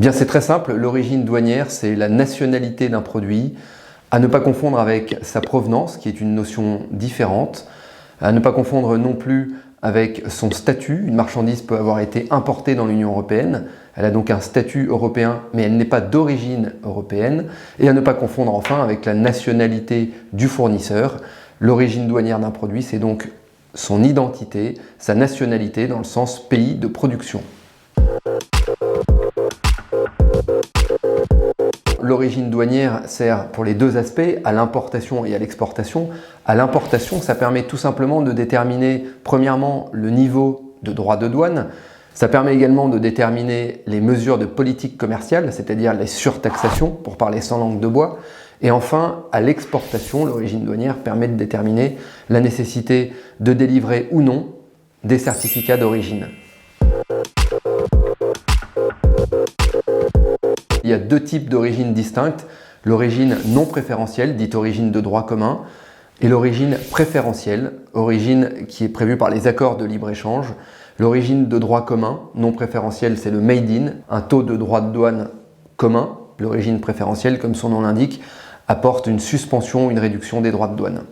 Eh bien c'est très simple, l'origine douanière c'est la nationalité d'un produit, à ne pas confondre avec sa provenance qui est une notion différente, à ne pas confondre non plus avec son statut. Une marchandise peut avoir été importée dans l'Union européenne, elle a donc un statut européen mais elle n'est pas d'origine européenne, et à ne pas confondre enfin avec la nationalité du fournisseur. L'origine douanière d'un produit c'est donc son identité, sa nationalité dans le sens pays de production. L'origine douanière sert pour les deux aspects, à l'importation et à l'exportation. À l'importation, ça permet tout simplement de déterminer premièrement le niveau de droit de douane. Ça permet également de déterminer les mesures de politique commerciale, c'est-à-dire les surtaxations, pour parler sans langue de bois. Et enfin, à l'exportation, l'origine douanière permet de déterminer la nécessité de délivrer ou non des certificats d'origine. Il y a deux types d'origine distinctes, l'origine non préférentielle, dite origine de droit commun, et l'origine préférentielle, origine qui est prévue par les accords de libre-échange. L'origine de droit commun, non préférentielle, c'est le made in, un taux de droit de douane commun. L'origine préférentielle, comme son nom l'indique, apporte une suspension, une réduction des droits de douane.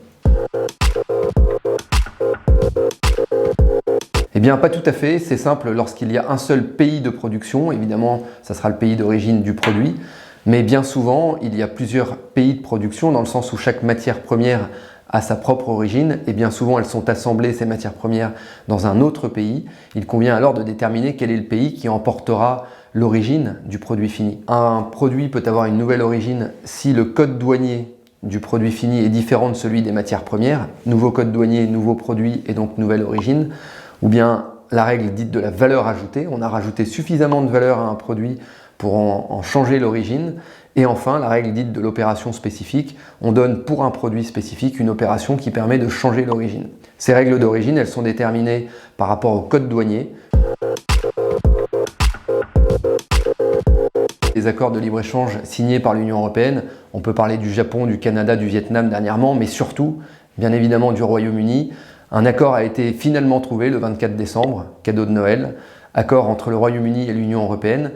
Eh bien, pas tout à fait, c'est simple, lorsqu'il y a un seul pays de production, évidemment, ça sera le pays d'origine du produit, mais bien souvent, il y a plusieurs pays de production, dans le sens où chaque matière première a sa propre origine, et bien souvent, elles sont assemblées, ces matières premières, dans un autre pays. Il convient alors de déterminer quel est le pays qui emportera l'origine du produit fini. Un produit peut avoir une nouvelle origine si le code douanier du produit fini est différent de celui des matières premières, nouveau code douanier, nouveau produit et donc nouvelle origine. Ou bien la règle dite de la valeur ajoutée, on a rajouté suffisamment de valeur à un produit pour en changer l'origine. Et enfin, la règle dite de l'opération spécifique, on donne pour un produit spécifique une opération qui permet de changer l'origine. Ces règles d'origine, elles sont déterminées par rapport au code douanier. Les accords de libre-échange signés par l'Union européenne, on peut parler du Japon, du Canada, du Vietnam dernièrement, mais surtout, bien évidemment, du Royaume-Uni. Un accord a été finalement trouvé le 24 décembre, cadeau de Noël, accord entre le Royaume-Uni et l'Union européenne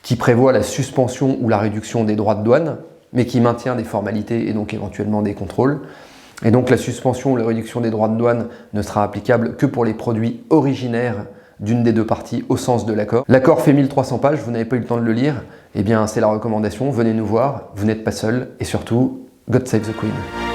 qui prévoit la suspension ou la réduction des droits de douane, mais qui maintient des formalités et donc éventuellement des contrôles. Et donc la suspension ou la réduction des droits de douane ne sera applicable que pour les produits originaires d'une des deux parties au sens de l'accord. L'accord fait 1300 pages, vous n'avez pas eu le temps de le lire, eh bien c'est la recommandation, venez nous voir, vous n'êtes pas seul et surtout, God save the Queen.